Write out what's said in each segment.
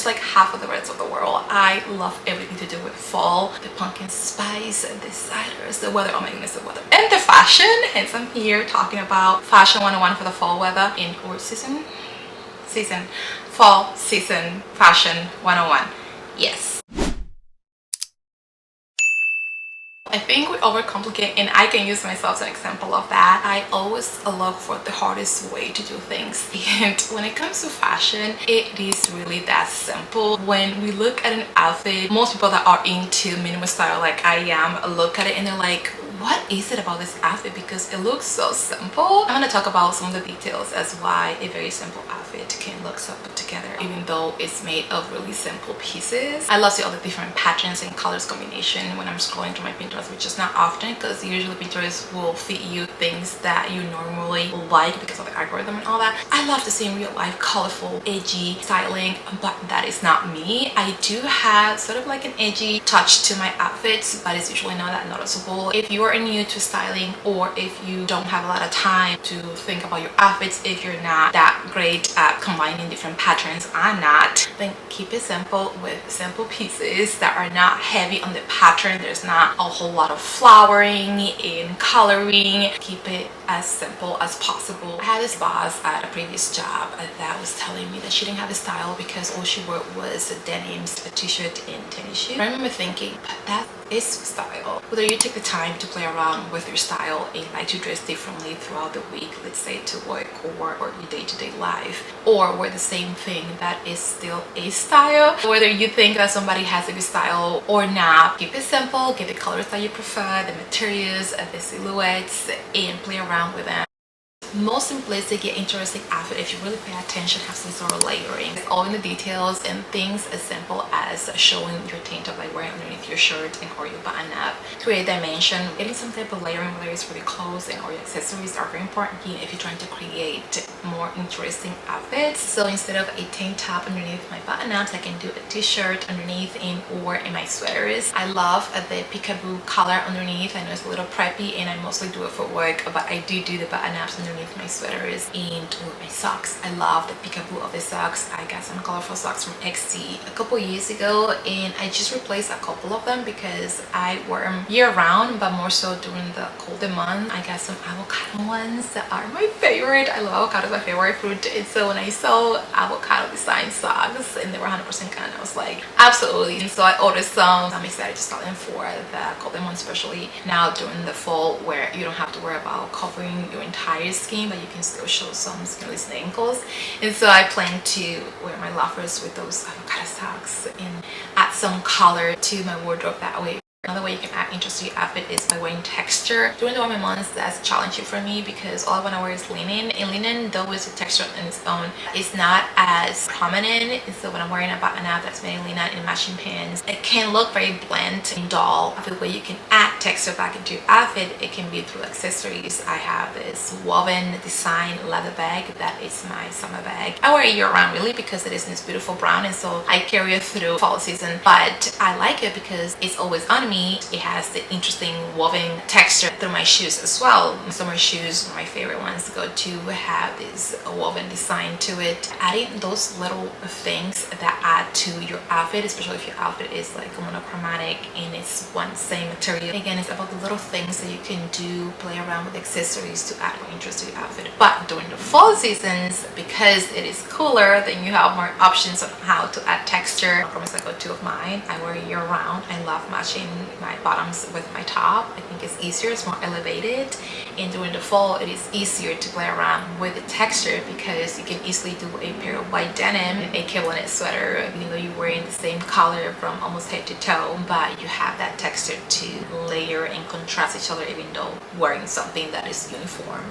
just like half of the rest of the world. I love everything to do with fall, the pumpkin spice, the ciders, the weather, oh my goodness, the weather, and the fashion. Hence I'm here talking about fashion 101 for the fall weather in or season, fall season fashion 101. Yes. I think we overcomplicate, and I can use myself as an example of that. I always look for the hardest way to do things, and when it comes to fashion, it is really that simple. When we look at an outfit, most people that are into minimal style like I am look at it and they're like, what is it about this outfit, because it looks so simple. I'm going to talk about some of the details as why a very simple outfit can look so put together even though it's made of really simple pieces. I love to see all the different patterns and colors combination when I'm scrolling through my Pinterest, which is not often because usually Pinterest will feed you things that you normally like because of the algorithm and all that. I love to see in real life colorful, edgy styling, but that is not me. I do have sort of like an edgy touch to my outfits, but it's usually not that noticeable. If you are new to styling, or if you don't have a lot of time to think about your outfits, if you're not that great at combining different patterns, I'm not, then keep it simple with simple pieces that are not heavy on the pattern. There's not a whole lot of flowering and coloring. Keep it as simple as possible. I had this boss at a previous job that was telling me that she didn't have a style because all she wore was denims, a t-shirt, and tennis shoes. I remember thinking, but that is style. Whether you take the time to play around with your style and like to dress differently throughout the week, let's say to work or your day-to-day life, or wear the same thing, that is still a style. Whether you think that somebody has a good style or not, keep it simple, get the colors that you prefer, the materials, the silhouettes, and play around with them. Most simplistic yet interesting outfit, if you really pay attention, have some sort of layering. It's all in the details, and things as simple as showing your tank top like wearing underneath your shirt and or your button up. Create dimension, getting some type of layering, whether it's for the clothes and or your accessories, are very important if you're trying to create more interesting outfits. So instead of a tank top underneath my button ups, I can do a t-shirt underneath and or in my sweaters. I love the peekaboo collar underneath. I know it's a little preppy and I mostly do it for work, but I do the button ups underneath my sweaters and my socks. I love the peekaboo of the socks. I got some colorful socks from XT a couple years ago, and I just replaced a couple of them because I wear them year-round, but more so during the colder months. I got some avocado ones that are my favorite. I love avocado, my favorite fruit, and so when I saw avocado design socks and they were 100% cotton, I was like, absolutely. And so I ordered some. I'm excited to start them for the colder months, especially now during the fall where you don't have to worry about covering your entire skin, but you can still show some skin, at least the ankles. And so I plan to wear my loafers with those avocado socks and add some color to my wardrobe that way. Another way you can add interest to your outfit is by wearing texture. During the warmer months, that's challenging for me because all I want to wear is linen, and linen, though it's a texture on its own, is not as prominent. And so when I'm wearing a button up that's made in linen and matching pants, it can look very bland and dull. The way you can add texture back into your outfit, it can be through accessories. I have this woven design leather bag that is my summer bag. I wear it year round really because it is in this beautiful brown, and so I carry it through fall season, but I like it because it's always on me. It has the interesting woven texture through my shoes as well. Summer shoes, one of my favorite ones, go to have this woven design to it. Adding those little things that add to your outfit, especially if your outfit is like monochromatic and it's one same material. Again, it's about the little things that you can do, play around with accessories to add more interest to your outfit. But during the fall seasons, because it is cooler, then you have more options on how to add texture. I promise I got two of mine. I wear it year round. I love matching my bottoms with my top. I think it's easier, it's more elevated, and during the fall it is easier to play around with the texture because you can easily do a pair of white denim and a K-knit sweater, even though you're wearing the same color from almost head to toe, but you have that texture to layer and contrast each other even though wearing something that is uniform.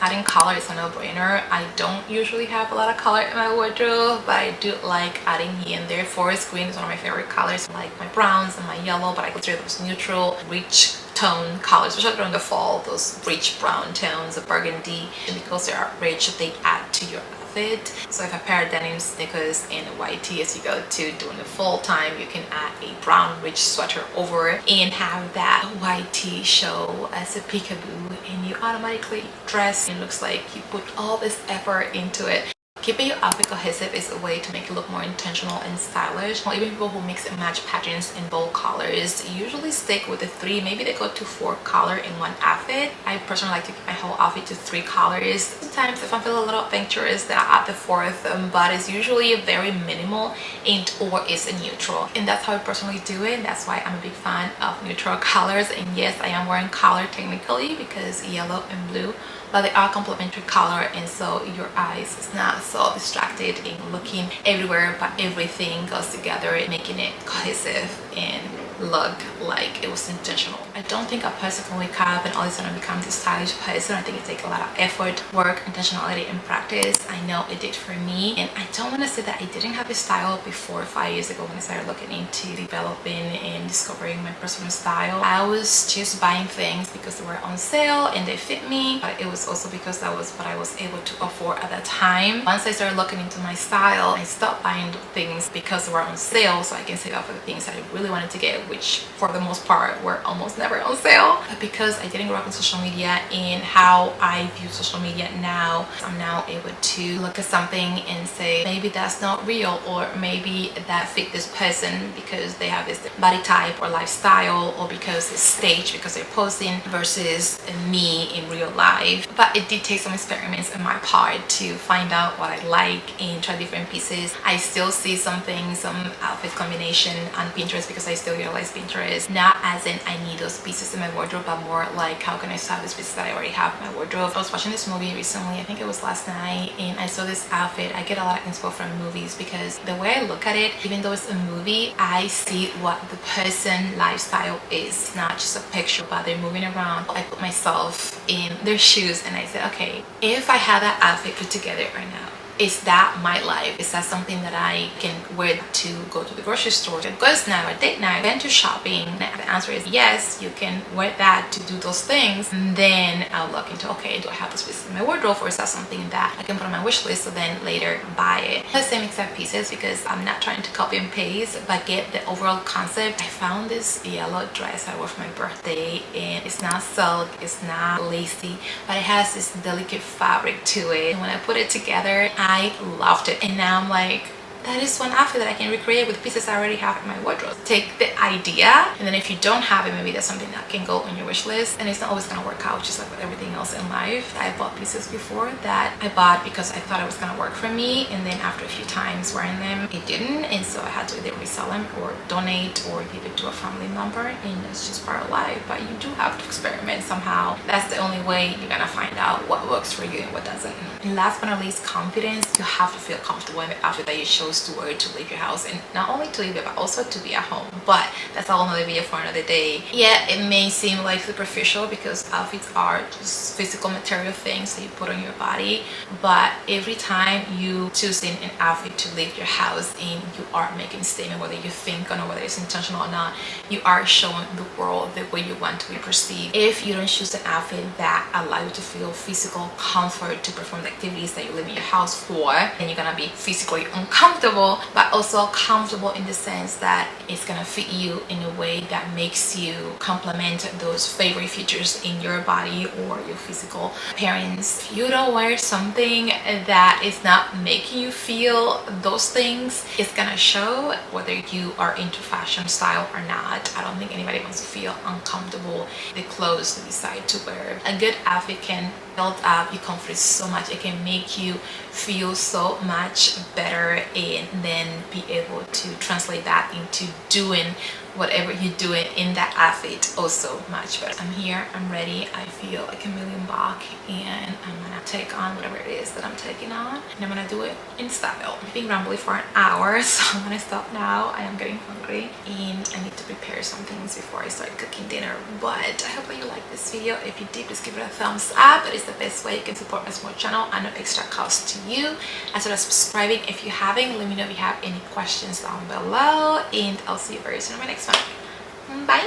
Adding color is a no-brainer. I don't usually have a lot of color in my wardrobe, but I do like adding here and there. Forest green is one of my favorite colors. I like my browns and my yellow, but I consider those neutral, rich tone colors, especially during the fall, those rich brown tones, the burgundy, and because they are rich, they add to your outfit. So if I pair denim, sneakers, and a white tee as you go to during the fall time, you can add a brown rich sweater over and have that white tee show as a peekaboo, and you automatically dress. It looks like you put all this effort into it. Keeping your outfit cohesive is a way to make it look more intentional and stylish. Well, even people who mix and match patterns in bold colors usually stick with the three, maybe they go to 4 color in one outfit. I personally like to keep my whole outfit to 3 colors. Sometimes if I'm feeling a little adventurous, then I add the 4th, but it's usually very minimal and or it's a neutral. And that's how I personally do it. That's why I'm a big fan of neutral colors. And yes, I am wearing color technically because yellow and blue, but they are complementary color, and so your eyes is not so distracted in looking everywhere, but everything goes together, making it cohesive and look like it was intentional. I don't think a person can wake up and all of a sudden become this stylish person. I think it takes a lot of effort, work, intentionality, and practice. I know it did for me, and I don't want to say that I didn't have a style before 5 years ago when I started looking into developing and discovering my personal style. I was just buying things because they were on sale and they fit me, but it was also because that was what I was able to afford at that time. Once I started looking into my style, I stopped buying things because they were on sale so I can save up for the things that I really wanted to get, which for the most part were almost never on sale. But because I didn't grow up in social media and how I view social media now, I'm now able to look at something and say maybe that's not real, or maybe that fit this person because they have this body type or lifestyle, or because it's staged because they're posting, versus me in real life. But it did take some experiments on my part to find out what I like and try different pieces. I still see some things, some outfit combination on Pinterest because I still utilize Pinterest, not as in I need those pieces in my wardrobe, but more like how can I style these pieces that I already have in my wardrobe. I was watching this movie recently, I think it was last night, and I saw this outfit. I get a lot of inspo from movies because the way I look at it, even though it's a movie, I see what the person lifestyle is, not just a picture, but they're moving around. I put myself in their shoes and I said, okay, if I had that outfit put together right now, is that my life? Is that something that I can wear to go to the grocery store, a girls' night, or date night, venture shopping? And the answer is yes, you can wear that to do those things. And then I'll look into, okay, do I have this piece in my wardrobe, or is that something that I can put on my wish list so then later buy it? The same exact pieces because I'm not trying to copy and paste, but get the overall concept. I found this yellow dress I wore for my birthday, and it's not silk, it's not lacy, but it has this delicate fabric to it. And when I put it together, I loved it, and now I'm like, that is one outfit that I can recreate with pieces I already have in my wardrobe. Take the idea, and then if you don't have it, maybe that's something that can go on your wish list. And it's not always gonna work out, just like with everything else in life. I bought pieces before that I bought because I thought it was gonna work for me, and then after a few times wearing them, it didn't, and so I had to either resell them or donate or give it to a family member, and it's just part of life. But you do have to experiment somehow. That's the only way you're gonna find out what works for you and what doesn't. And last but not least, confidence. You have to feel comfortable in the outfit that you chose to wear to leave your house, and not only to leave it but also to be at home. But that's a whole nother video for another day. Yeah, it may seem like superficial because outfits are just physical material things that you put on your body, but every time you choosing an outfit to leave your house and you are making a statement, whether you think or not, whether it's intentional or not, you are showing the world the way you want to be perceived. If you don't choose an outfit that allow you to feel physical comfort to perform the activities that you live in your house for, then you're gonna be physically uncomfortable, but also comfortable in the sense that it's gonna fit you in a way that makes you complement those favorite features in your body or your physical appearance. If you don't wear something that is not making you feel those things, it's gonna show whether you are into fashion style or not. I don't think anybody wants to feel uncomfortable the clothes they decide to wear. A good outfit can build up your confidence so much. It can make you feel so much better, and then be able to translate that into doing whatever you're doing in that outfit also much better. I'm here, I'm ready, I feel like $1,000,000, and I'm gonna take on whatever it is that I'm taking on, and I'm gonna do it in style. I've been rambling for an hour, so I'm gonna stop now. I am getting hungry and I need to prepare some things before I start cooking dinner. But I hope that you like this video. If you did, please give it a thumbs up. It is the best way you can support my small channel at no extra cost to you, as well as subscribing if you haven't. Let me know if you have any questions down below, and I'll see you very soon in my next one. Bye.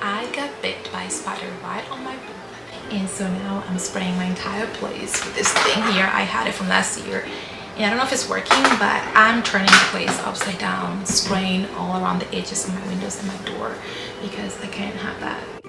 I got bit by a spider right on my boob, and so now I'm spraying my entire place with this thing here. I had it from last year, Yeah, I don't know if it's working, but I'm turning the place upside down, spraying all around the edges of my windows and my door because I can't have that